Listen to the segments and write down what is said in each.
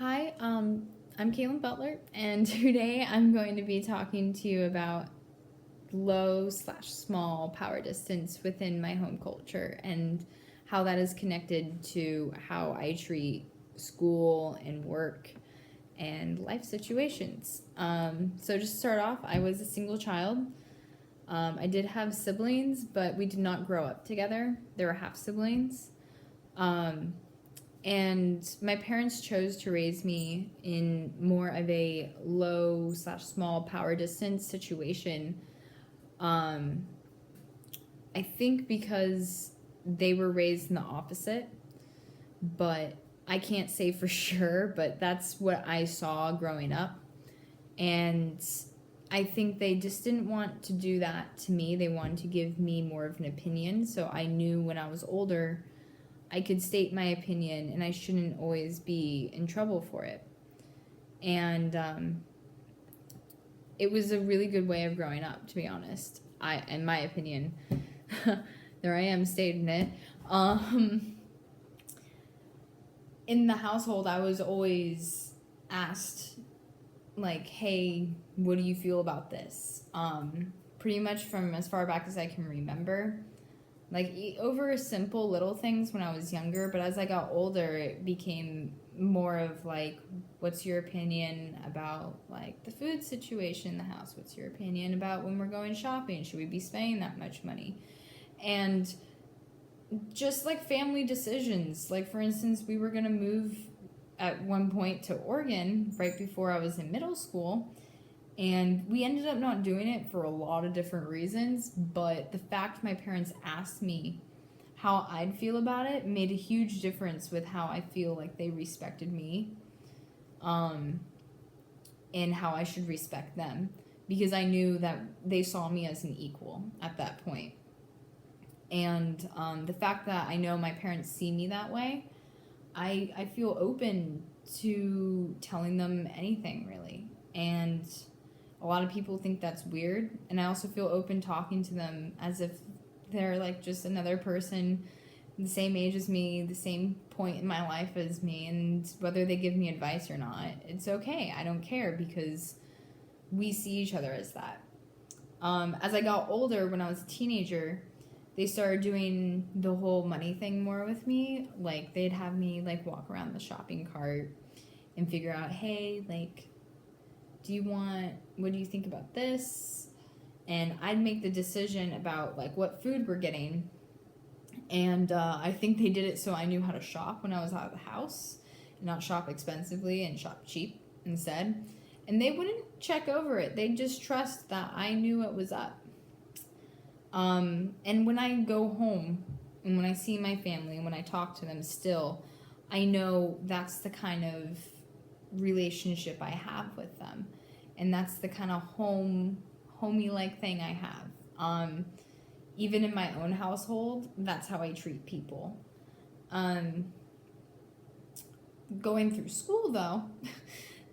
Hi, I'm Cailin Butler, and today I'm going to be talking to you about low/small power distance within my home culture and how that is connected to how I treat school and work and life situations. So just to start off, I was a single child. I did have siblings, but we did not grow up together. They were half siblings. Um, and my parents chose to raise me in more of a low/small power distance situation. Um, I think because they were raised in the opposite, but I can't say for sure, but that's what I saw growing up. And I think they just didn't want to do that to me. They wanted to give me more of an opinion. So I knew when I was older, I could state my opinion and I shouldn't always be in trouble for it. And it was a really good way of growing up, to be honest. In my opinion, there I am stating it. In the household, I was always asked, like, hey, what do you feel about this? Pretty much from as far back as I can remember. Like, over simple little things when I was younger, but as I got older, it became more of like, what's your opinion about like the food situation in the house? What's your opinion about when we're going shopping? Should we be spending that much money? And just like family decisions. Like, for instance, we were going to move at one point to Oregon right before I was in middle school. And we ended up not doing it for a lot of different reasons, but the fact my parents asked me how I'd feel about it made a huge difference with how I feel like they respected me, and how I should respect them, because I knew that they saw me as an equal at that point. And the fact that I know my parents see me that way, I feel open to telling them anything, really. And a lot of people think that's weird, and I also feel open talking to them as if they're like just another person the same age as me, the same point in my life as me, and whether they give me advice or not, it's okay. I don't care because we see each other as that. As I got older, when I was a teenager, they started doing the whole money thing more with me. Like, they'd have me like walk around the shopping cart and figure out, hey, like, what do you think about this? And I'd make the decision about like what food we're getting. And I think they did it so I knew how to shop when I was out of the house, and not shop expensively and shop cheap instead. And they wouldn't check over it. They'd just trust that I knew it was up. And when I go home and when I see my family and when I talk to them still, I know that's the kind of relationship I have with them, and that's the kind of homey like thing I have. Even in my own household, that's how I treat people. Going through school, though,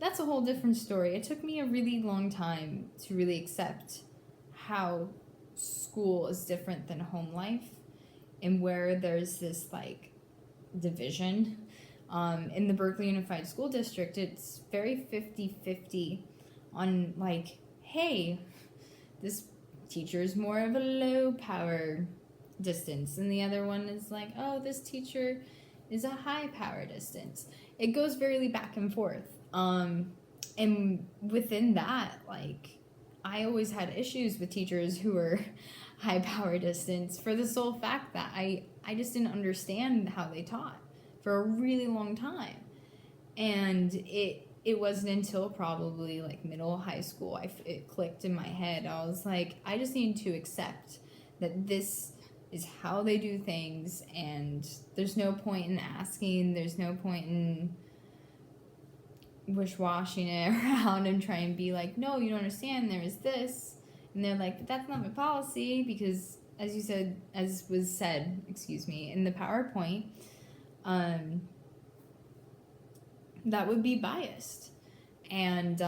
that's a whole different story. It took me a really long time to really accept how school is different than home life, and where there's this like division. In the Berkeley Unified School District, it's very 50-50 on like, hey, this teacher is more of a low power distance, and the other one is like, oh, this teacher is a high power distance. It goes very back and forth. And within that, like, I always had issues with teachers who were high power distance for the sole fact that I just didn't understand how they taught for a really long time. And it wasn't until probably like middle high school it clicked in my head. I was like, I just need to accept that this is how they do things, and there's no point in asking, there's no point in wish-washing it around and try and be like, no, you don't understand, there is this. And they're like, but that's not my policy, because as was said in the PowerPoint, that would be biased. And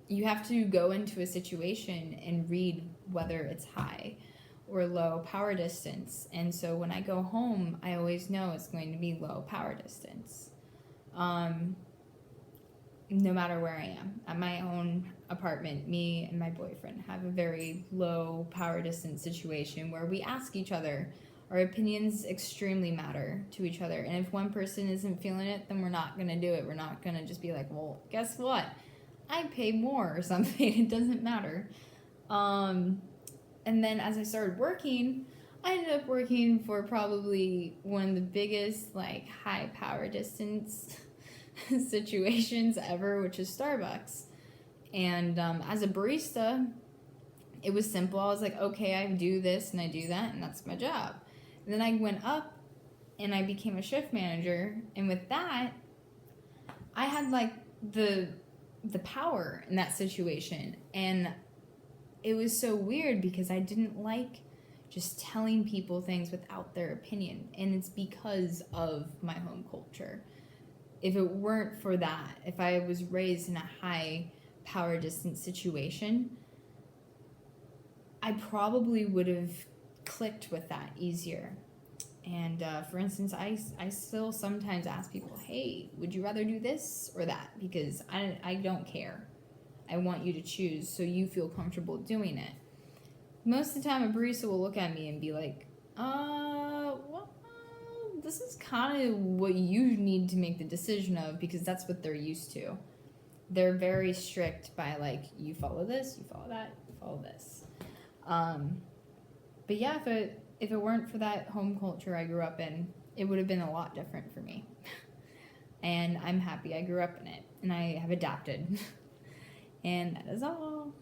you have to go into a situation and read whether it's high or low power distance. And so when I go home, I always know it's going to be low power distance. no matter where I am. At my own apartment, me and my boyfriend have a very low power distance situation where we ask each other. Our opinions extremely matter to each other. And if one person isn't feeling it, then we're not going to do it. We're not going to just be like, well, guess what? I pay more or something. It doesn't matter. And then as I started working, I ended up working for probably one of the biggest, like, high power distance situations ever, which is Starbucks. And as a barista, it was simple. I was like, okay, I do this and I do that, and that's my job. And then I went up and I became a shift manager, and with that, I had like the power in that situation. And it was so weird because I didn't like just telling people things without their opinion, and it's because of my home culture. If it weren't for that, if I was raised in a high power distance situation, I probably would have clicked with that easier. And for instance, I still sometimes ask people, hey, would you rather do this or that? Because I don't care. I want you to choose so you feel comfortable doing it. Most of the time, a barista will look at me and be like, well, this is kind of what you need to make the decision of, because that's what they're used to. They're very strict by, like, you follow this, you follow that, you follow this. But yeah, if it weren't for that home culture I grew up in, it would have been a lot different for me. And I'm happy I grew up in it, and I have adapted. And that is all.